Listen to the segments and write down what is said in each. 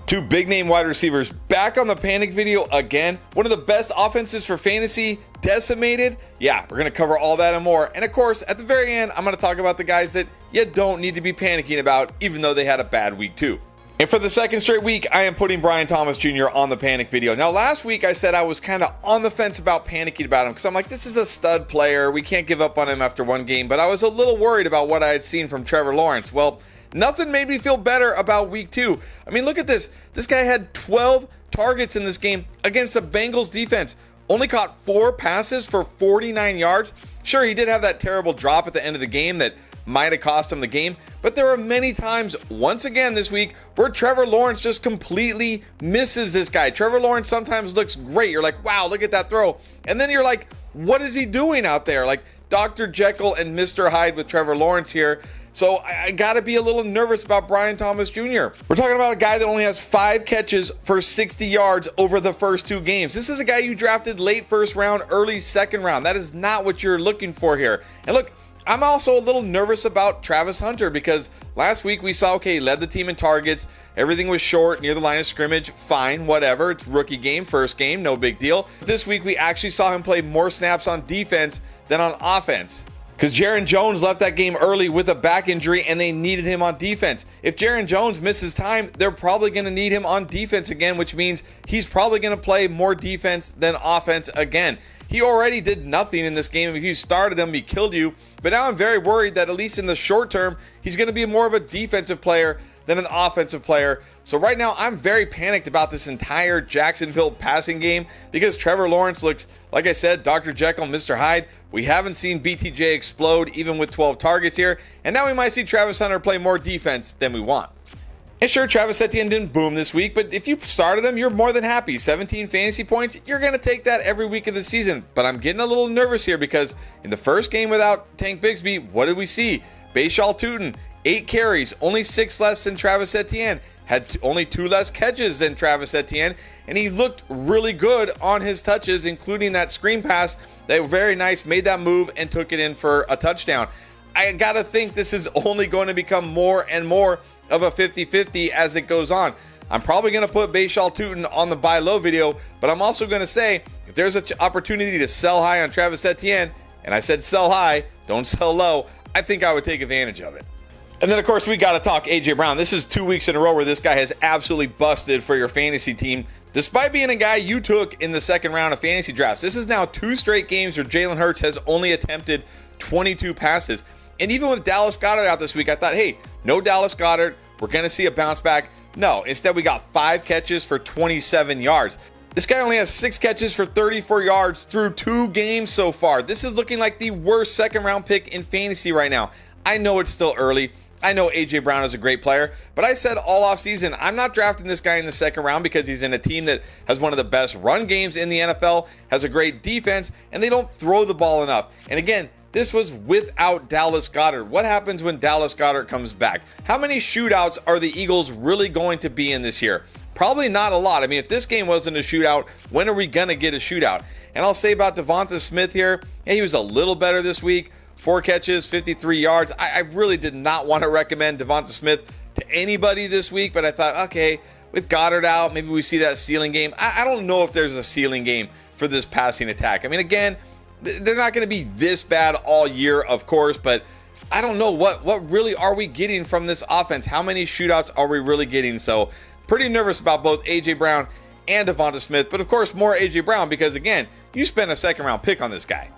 Two big name wide receivers back on the panic video again. One of the best offenses for fantasy decimated. Yeah, we're going to cover all that and more. And of course, at the very end, I'm going to talk about the guys that you don't need to be panicking about, even though they had a bad week too. And for the second straight week, I am putting Brian Thomas Jr. on the panic video. Now, last week I said I was kind of on the fence about panicking about him because I'm like, this is a stud player. We can't give up on him after one game. But I was a little worried about what I had seen from Trevor Lawrence. Well, nothing made me feel better about week 2. I mean, look at this. This guy had 12 targets in this game against the Bengals defense. Only caught 4 passes for 49 yards. Sure, he did have that terrible drop at the end of the game that might have cost him the game, but there were many times, once again this week, where Trevor Lawrence just completely misses this guy. Trevor Lawrence sometimes looks great. You're like, wow, look at that throw. And then you're like, what is he doing out there? Like Dr. Jekyll and Mr. Hyde with Trevor Lawrence here. So I got to be a little nervous about Brian Thomas Jr. We're talking about a guy that only has 5 catches for 60 yards over the first 2 games. This is a guy you drafted late first round, early second round. That is not what you're looking for here. And look, I'm also a little nervous about Travis Hunter because last week we saw, okay, he led the team in targets. Everything was short, near the line of scrimmage. Fine, whatever. It's rookie game, first game, no big deal. This week we actually saw him play more snaps on defense than on offense because Jaron Jones left that game early with a back injury and they needed him on defense. If Jaron Jones misses time, they're probably going to need him on defense again, which means he's probably going to play more defense than offense again. He already did nothing in this game. If you started him, he killed you. But now I'm very worried that at least in the short term, he's going to be more of a defensive player than an offensive player. So right now, I'm very panicked about this entire Jacksonville passing game because Trevor Lawrence looks, like I said, Dr. Jekyll, Mr. Hyde. We haven't seen BTJ explode even with 12 targets here. And now we might see Travis Hunter play more defense than we want. And sure, Travis Etienne didn't boom this week, but if you started him, you're more than happy. 17 fantasy points, you're going to take that every week of the season. But I'm getting a little nervous here because in the first game without Tank Bigsby, what did we see? Bashaw Tutin, 8 carries, only 6 less than Travis Etienne. Had only 2 less catches than Travis Etienne, and he looked really good on his touches, including that screen pass. They were very nice, made that move, and took it in for a touchdown. I gotta think this is only going to become more and more of a 50-50 as it goes on. I'm probably going to put Bashaw Tutin on the buy low video, but I'm also going to say if there's an opportunity to sell high on Travis Etienne, and I said sell high, don't sell low, I think I would take advantage of it. And then, of course, we got to talk A.J. Brown. This is 2 weeks in a row where this guy has absolutely busted for your fantasy team, despite being a guy you took in the second round of fantasy drafts. This is now 2 straight games where Jalen Hurts has only attempted 22 passes. And even with Dallas Goedert out this week, I thought, hey, no Dallas Goedert. We're going to see a bounce back. No, instead we got 5 catches for 27 yards. This guy only has 6 catches for 34 yards through 2 games so far. This is looking like the worst second round pick in fantasy right now. I know it's still early. I know A.J. Brown is a great player, but I said all offseason, I'm not drafting this guy in the second round because he's in a team that has one of the best run games in the NFL, has a great defense, and they don't throw the ball enough. And again, this was without Dallas Goedert. What happens when Dallas Goedert comes back? How many shootouts are the Eagles really going to be in this year? Probably not a lot. I mean, if this game wasn't a shootout, when are we going to get a shootout? And I'll say about Devonta Smith here, yeah, he was a little better this week. 4 catches, 53 yards. I really did not want to recommend Devonta Smith to anybody this week, but I thought, okay, with Goddard out, maybe we see that ceiling game. I don't know if there's a ceiling game for this passing attack. I mean, again, they're not going to be this bad all year, of course, but I don't know what really are we getting from this offense? How many shootouts are we really getting? So pretty nervous about both A.J. Brown and Devonta Smith, but of course more A.J. Brown because, again, you spent a second round pick on this guy.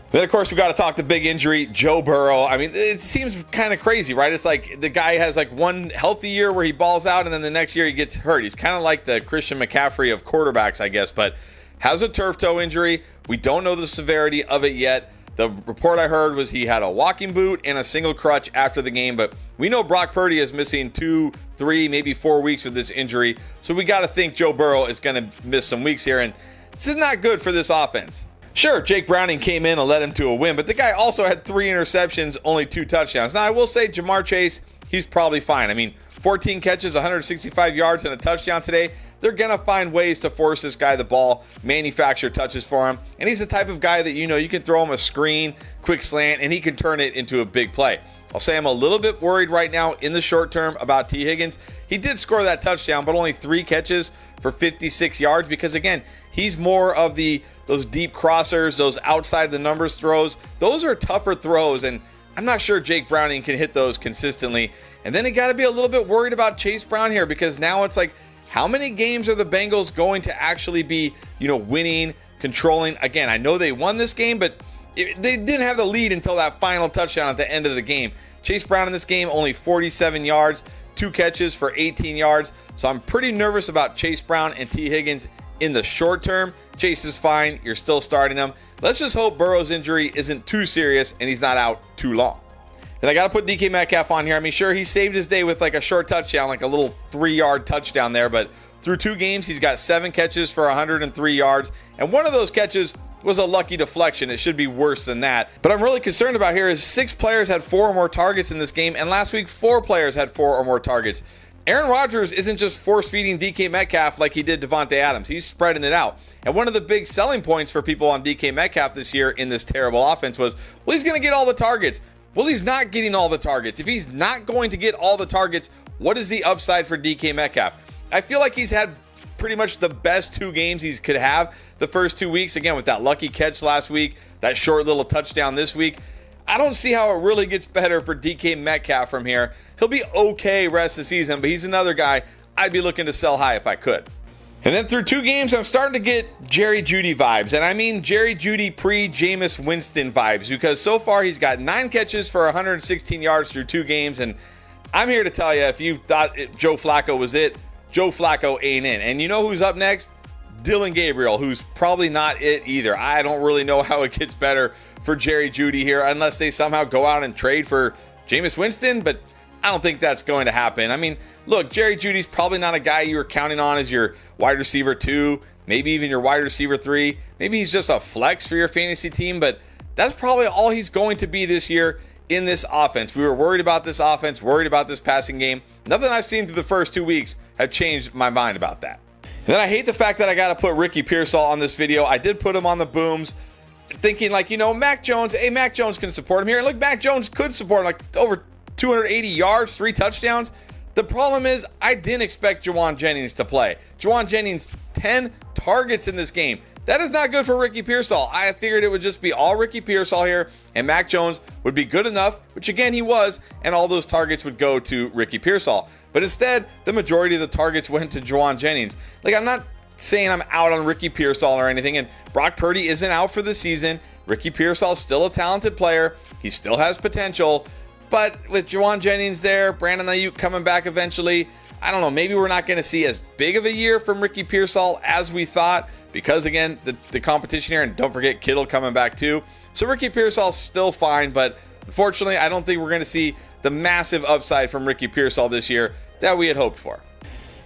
Then, of course, we got to talk the big injury, Joe Burrow. I mean, it seems kind of crazy, right? It's like the guy has like one healthy year where he balls out, and then the next year he gets hurt. He's kind of like the Christian McCaffrey of quarterbacks, I guess, but has a turf toe injury. We don't know the severity of it yet. The report I heard was he had a walking boot and a single crutch after the game, but we know Brock Purdy is missing 2, 3, maybe 4 weeks with this injury, so we got to think Joe Burrow is going to miss some weeks here, and this is not good for this offense. Sure, Jake Browning came in and led him to a win, but the guy also had 3 interceptions, only 2 touchdowns. Now, I will say Jamar Chase, he's probably fine. I mean, 14 catches, 165 yards, and a touchdown today. They're going to find ways to force this guy the ball, manufacture touches for him. And he's the type of guy that, you know, you can throw him a screen, quick slant, and he can turn it into a big play. I'll say I'm a little bit worried right now in the short term about T. Higgins. He did score that touchdown, but only 3 catches for 56 yards because, again, he's more of those deep crossers, those outside the numbers throws. Those are tougher throws, and I'm not sure Jake Browning can hit those consistently. And then you got to be a little bit worried about Chase Brown here because now it's like, how many games are the Bengals going to actually be, winning, controlling? Again, I know they won this game, but they didn't have the lead until that final touchdown at the end of the game. Chase Brown in this game, only 47 yards, 2 catches for 18 yards. So I'm pretty nervous about Chase Brown and T. Higgins in the short term. Chase is fine. You're still starting him. Let's just hope Burrow's injury isn't too serious and he's not out too long. Then I got to put DK Metcalf on here. I mean, sure, he saved his day with like a short touchdown, like a little 3-yard touchdown there, but through 2 games, he's got 7 catches for 103 yards, and one of those catches was a lucky deflection. It should be worse than that. But I'm really concerned about here is 6 players had 4 or more targets in this game, and last week 4 players had 4 or more targets. Aaron Rodgers isn't just force-feeding DK Metcalf like he did Devontae Adams. He's spreading it out. And one of the big selling points for people on DK Metcalf this year in this terrible offense was, well, he's going to get all the targets. Well, he's not getting all the targets. If he's not going to get all the targets, what is the upside for DK Metcalf? I feel like he's had pretty much the best 2 games he could have the first 2 weeks. Again, with that lucky catch last week, that short little touchdown this week. I don't see how it really gets better for DK Metcalf from here. He'll be okay rest of the season, but he's another guy I'd be looking to sell high if I could. And then through 2 games, I'm starting to get Jerry Jeudy vibes. And I mean Jerry Jeudy pre-Jameis Winston vibes, because so far he's got 9 catches for 116 yards through 2 games. And I'm here to tell you, if you thought Joe Flacco was it, Joe Flacco ain't in. And you know who's up next? Dylan Gabriel, who's probably not it either. I don't really know how it gets better for Jerry Jeudy here unless they somehow go out and trade for Jameis Winston, but I don't think that's going to happen. I mean, look, Jerry Jeudy's probably not a guy you were counting on as your wide receiver 2, maybe even your wide receiver 3. Maybe he's just a flex for your fantasy team, but that's probably all he's going to be this year in this offense. We were worried about this offense, worried about this passing game. Nothing I've seen through the first 2 weeks have changed my mind about that. And then I hate the fact that I got to put Ricky Pearsall on this video. I did put him on the booms, thinking like, Mac Jones, Mac Jones can support him here. And look, Mac Jones could support him, like over 280 yards, 3 touchdowns. The problem is I didn't expect Jauan Jennings to play. Jauan Jennings, 10 targets in this game. That is not good for Ricky Pearsall. I figured it would just be all Ricky Pearsall here, and Mac Jones would be good enough, which again he was, and all those targets would go to Ricky Pearsall. But instead, the majority of the targets went to Jauan Jennings. Like, I'm not saying I'm out on Ricky Pearsall or anything, and Brock Purdy isn't out for the season. Ricky Pearsall's still a talented player. He still has potential. But with Jauan Jennings there, Brandon Ayuk coming back eventually, I don't know, maybe we're not going to see as big of a year from Ricky Pearsall as we thought, because again, the competition here, and don't forget Kittle coming back too. So Ricky Pearsall's still fine, but unfortunately, I don't think we're going to see the massive upside from Ricky Pearsall this year that we had hoped for.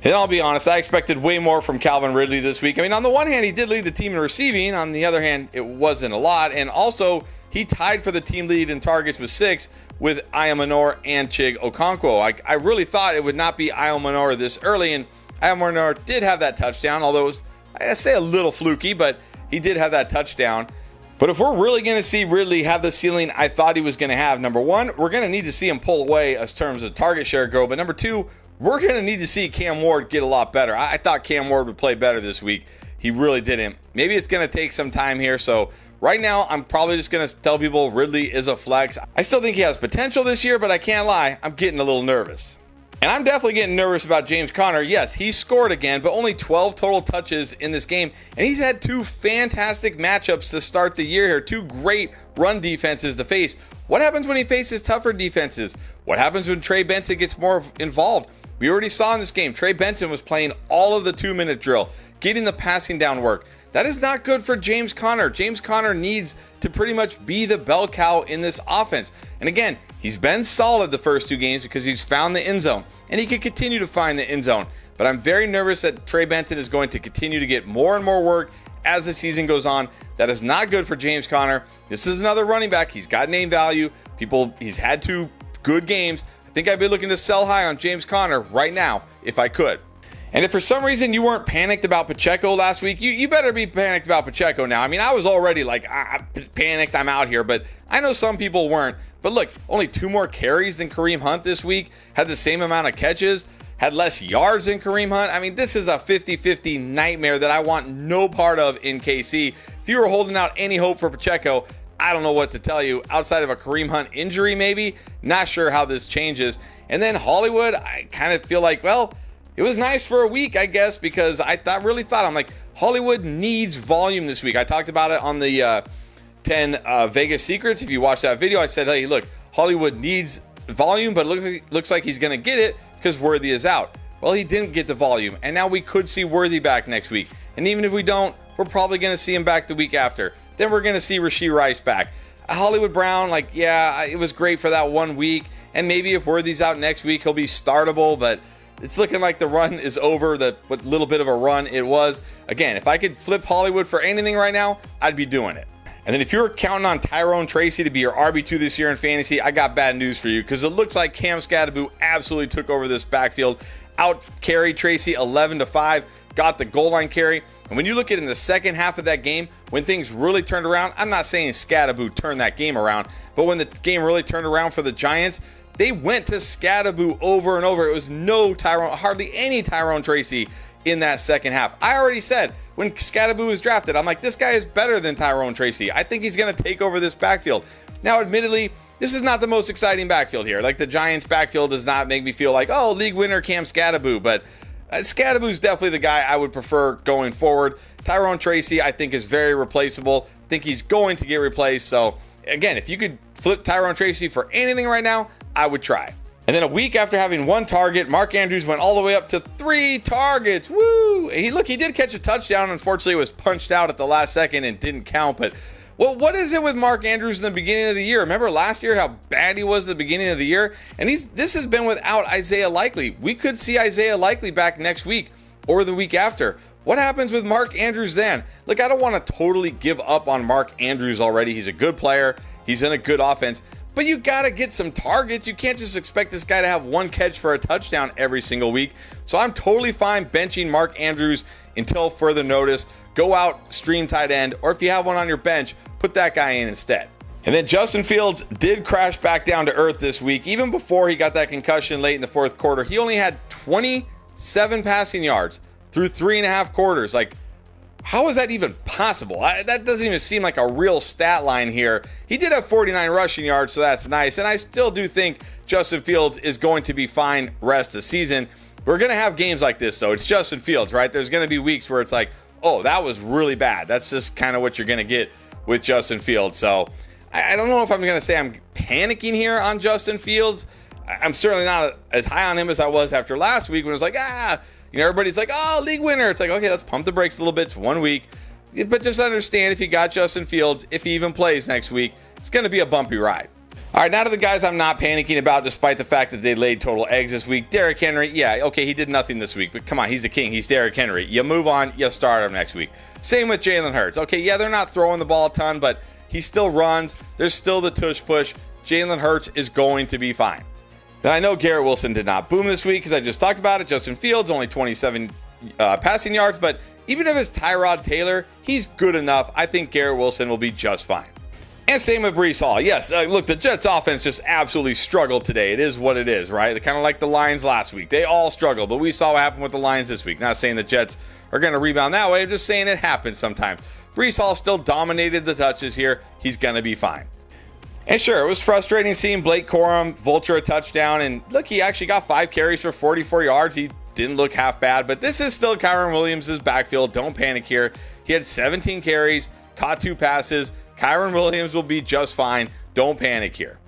And I'll be honest, I expected way more from Calvin Ridley this week. I mean, on the one hand, he did lead the team in receiving. On the other hand, it wasn't a lot. And also, he tied for the team lead in targets with 6 with Iomanor and Chig Okonkwo. I really thought it would not be Iomanor this early, and Iomanor did have that touchdown, although it was, I say, a little fluky, but he did have that touchdown. But if we're really going to see Ridley have the ceiling I thought he was going to have, number 1, we're going to need to see him pull away as terms of target share go. But number 2, we're going to need to see Cam Ward get a lot better. I thought Cam Ward would play better this week. He really didn't. Maybe it's going to take some time here. So right now, I'm probably just going to tell people Ridley is a flex. I still think he has potential this year, but I can't lie, I'm getting a little nervous. And I'm definitely getting nervous about James Conner. Yes, he scored again, but only 12 total touches in this game. And he's had 2 fantastic matchups to start the year here. 2 great run defenses to face. What happens when he faces tougher defenses? What happens when Trey Benson gets more involved? We already saw in this game, Trey Benson was playing all of the 2-minute drill, getting the passing down work. That is not good for James Conner. James Conner needs to pretty much be the bell cow in this offense. And again, he's been solid the first 2 games because he's found the end zone, and he can continue to find the end zone. But I'm very nervous that Trey Benson is going to continue to get more and more work as the season goes on. That is not good for James Conner. This is another running back. He's got name value. He's had 2 good games. I think I'd be looking to sell high on James Conner right now if I could. And if for some reason you weren't panicked about Pacheco last week, you better be panicked about Pacheco now. I mean, I was already like, panicked, I'm out here, but I know some people weren't. But look, only 2 more carries than Kareem Hunt this week, had the same amount of catches, had less yards than Kareem Hunt. I mean, this is a 50-50 nightmare that I want no part of in KC. If you were holding out any hope for Pacheco, I don't know what to tell you. Outside of a Kareem Hunt injury, maybe, not sure how this changes. And then Hollywood, I kind of feel like, well, it was nice for a week, I guess, because really thought, I'm like, Hollywood needs volume this week. I talked about it on the 10 Vegas Secrets. If you watched that video, I said, hey, look, Hollywood needs volume, but it looks like he's going to get it because Worthy is out. Well, he didn't get the volume, and now we could see Worthy back next week. And even if we don't, we're probably going to see him back the week after. Then we're going to see Rashee Rice back. Hollywood Brown, like, yeah, it was great for that 1 week, and maybe if Worthy's out next week, he'll be startable, but it's looking like the run is over, what little bit of a run it was. Again, if I could flip Hollywood for anything right now, I'd be doing it. And then if you're counting on Tyrone Tracy to be your RB2 this year in fantasy, I got bad news for you, because it looks like Cam Skattebo absolutely took over this backfield. Out carried Tracy 11-5, got the goal line carry. And when you look at it in the second half of that game, when things really turned around, I'm not saying Skattebo turned that game around, but when the game really turned around for the Giants, they went to Skattebo over and over. It was hardly any Tyrone Tracy in that second half. I already said when Skattebo was drafted, I'm like, this guy is better than Tyrone Tracy. I think he's going to take over this backfield. Now, admittedly, this is not the most exciting backfield here. Like, the Giants backfield does not make me feel like, oh, league winner Cam Skattebo, but Skattebo's definitely the guy I would prefer going forward. Tyrone Tracy, I think, is very replaceable. I think he's going to get replaced. So, again, if you could flip Tyrone Tracy for anything right now, I would try. And then a week after having 1 target, Mark Andrews went all the way up to 3 targets. Woo! He did catch a touchdown. Unfortunately, it was punched out at the last second and didn't count. But well, what is it with Mark Andrews in the beginning of the year? Remember last year how bad he was at the beginning of the year? And this has been without Isaiah Likely. We could see Isaiah Likely back next week or the week after. What happens with Mark Andrews then? Look, I don't want to totally give up on Mark Andrews already. He's a good player. He's in a good offense. But you got to get some targets. You can't just expect this guy to have 1 catch for a touchdown every single week. So I'm totally fine benching Mark Andrews until further notice. Go out, stream tight end, or if you have one on your bench, put that guy in instead. And then Justin Fields did crash back down to earth this week. Even before he got that concussion late in the 4th quarter, he only had 27 passing yards through 3.5 quarters. Like, how is that even possible? That doesn't even seem like a real stat line here. He did have 49 rushing yards, so that's nice. And I still do think Justin Fields is going to be fine rest of the season. We're going to have games like this, though. It's Justin Fields, right? There's going to be weeks where it's like, oh, that was really bad. That's just kind of what you're going to get with Justin Fields. So I don't know if I'm going to say I'm panicking here on Justin Fields. I'm certainly not as high on him as I was after last week when it was like, everybody's like, oh, league winner. It's like, okay, let's pump the brakes a little bit. It's 1 week. But just understand, if you got Justin Fields, if he even plays next week, it's going to be a bumpy ride. All right, now to the guys I'm not panicking about, despite the fact that they laid total eggs this week. Derrick Henry, yeah, okay, he did nothing this week, but come on, he's the king. He's Derrick Henry. You move on, you start him next week. Same with Jalen Hurts. Okay, yeah, they're not throwing the ball a ton, but he still runs. There's still the tush push. Jalen Hurts is going to be fine. Then I know Garrett Wilson did not boom this week, because I just talked about it. Justin Fields, only 27 passing yards, but even if it's Tyrod Taylor, he's good enough. I think Garrett Wilson will be just fine. And same with Breece Hall. Yes, look, the Jets offense just absolutely struggled today. It is what it is, right? Kind of like the Lions last week. They all struggled, but we saw what happened with the Lions this week. Not saying the Jets are going to rebound that way. I'm just saying it happens sometimes. Breece Hall still dominated the touches here. He's going to be fine. And sure, it was frustrating seeing Blake Corum vulture a touchdown. And look, he actually got 5 carries for 44 yards. He didn't look half bad, but this is still Kyren Williams' backfield. Don't panic here. He had 17 carries, caught 2 passes. Kyren Williams will be just fine. Don't panic here.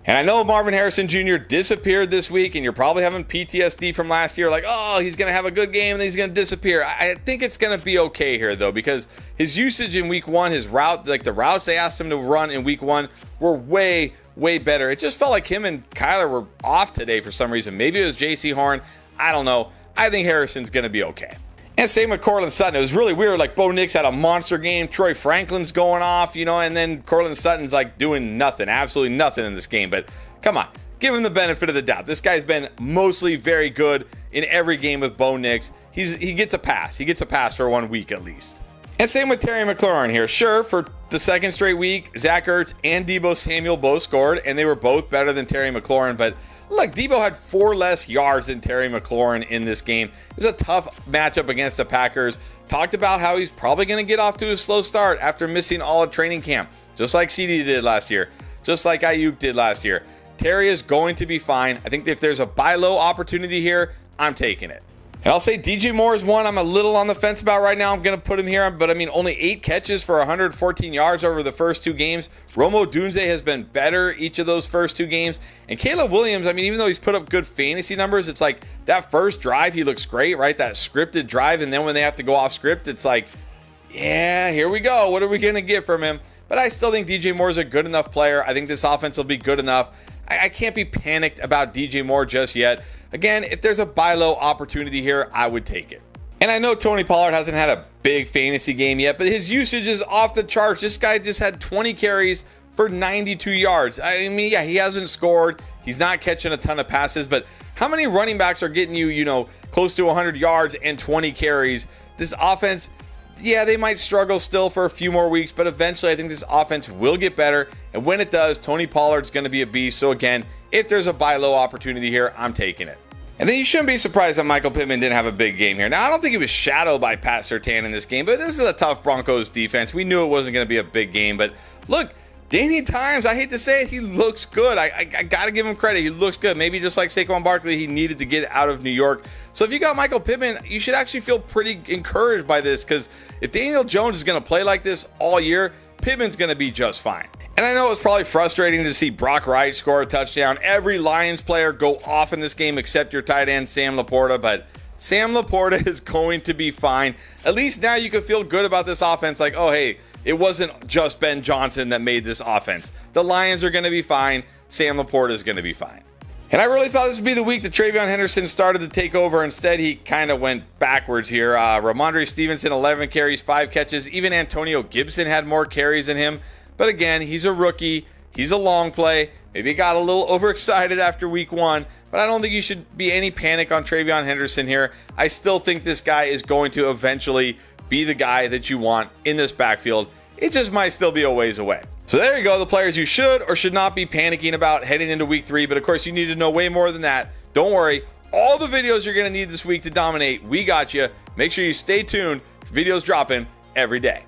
And I know Marvin Harrison Jr. disappeared this week, and you're probably having PTSD from last year, like, oh, he's going to have a good game and then he's going to disappear. I think it's going to be okay here, though, because his usage in week 1, his route, like the routes they asked him to run in week 1 were way, way better. It just felt like him and Kyler were off today for some reason. Maybe it was J.C. Horn. I don't know. I think Harrison's going to be okay. And same with Courtland Sutton. It was really weird. Like, Bo Nix had a monster game. Troy Franklin's going off, and then Courtland Sutton's like doing nothing, absolutely nothing in this game. But come on, give him the benefit of the doubt. This guy's been mostly very good in every game with Bo Nix. he gets a pass. He gets a pass for 1 week at least. And same with Terry McLaurin here. Sure, for the second straight week, Zach Ertz and Deebo Samuel both scored, and they were both better than Terry McLaurin. But look, Deebo had 4 less yards than Terry McLaurin in this game. It was a tough matchup against the Packers. Talked about how he's probably going to get off to a slow start after missing all of training camp, just like CD did last year, just like Ayuk did last year. Terry is going to be fine. I think if there's a buy low opportunity here, I'm taking it. And I'll say DJ Moore is one I'm a little on the fence about right now. I'm going to put him here, but I mean, only 8 catches for 114 yards over the first 2 games. Romo Dunze has been better each of those first 2 games. And Caleb Williams, I mean, even though he's put up good fantasy numbers, it's like that first drive, he looks great, right? That scripted drive. And then when they have to go off script, it's like, yeah, here we go. What are we going to get from him? But I still think DJ Moore is a good enough player. I think this offense will be good enough. I can't be panicked about DJ Moore just yet. Again, if there's a buy low opportunity here, I would take it. And I know Tony Pollard hasn't had a big fantasy game yet, but his usage is off the charts. This guy just had 20 carries for 92 yards. I mean, yeah, he hasn't scored. He's not catching a ton of passes, but how many running backs are getting you, close to 100 yards and 20 carries? This offense, yeah, they might struggle still for a few more weeks, but eventually I think this offense will get better. And when it does, Tony Pollard's going to be a beast. So again, if there's a buy low opportunity here, I'm taking it. And then you shouldn't be surprised that Michael Pittman didn't have a big game here. Now, I don't think he was shadowed by Pat Surtain in this game, but this is a tough Broncos defense. We knew it wasn't going to be a big game, but look, Danny Dimes, I hate to say it, he looks good. I got to give him credit. He looks good. Maybe just like Saquon Barkley, he needed to get out of New York. So if you got Michael Pittman, you should actually feel pretty encouraged by this, because if Daniel Jones is going to play like this all year, Pittman's going to be just fine. And I know it's probably frustrating to see Brock Wright score a touchdown. Every Lions player go off in this game except your tight end, Sam Laporta. But Sam Laporta is going to be fine. At least now you can feel good about this offense. Like, oh, hey, it wasn't just Ben Johnson that made this offense. The Lions are going to be fine. Sam Laporta is going to be fine. And I really thought this would be the week that TreVeyon Henderson started to take over. Instead, he kind of went backwards here. Ramondre Stevenson, 11 carries, 5 catches. Even Antonio Gibson had more carries than him. But again, he's a rookie. He's a long play. Maybe he got a little overexcited after week 1. But I don't think you should be any panic on TreVeyon Henderson here. I still think this guy is going to eventually be the guy that you want in this backfield. It just might still be a ways away. So there you go, the players you should or should not be panicking about heading into week 3. But of course, you need to know way more than that. Don't worry. All the videos you're going to need this week to dominate, we got you. Make sure you stay tuned. Videos dropping every day.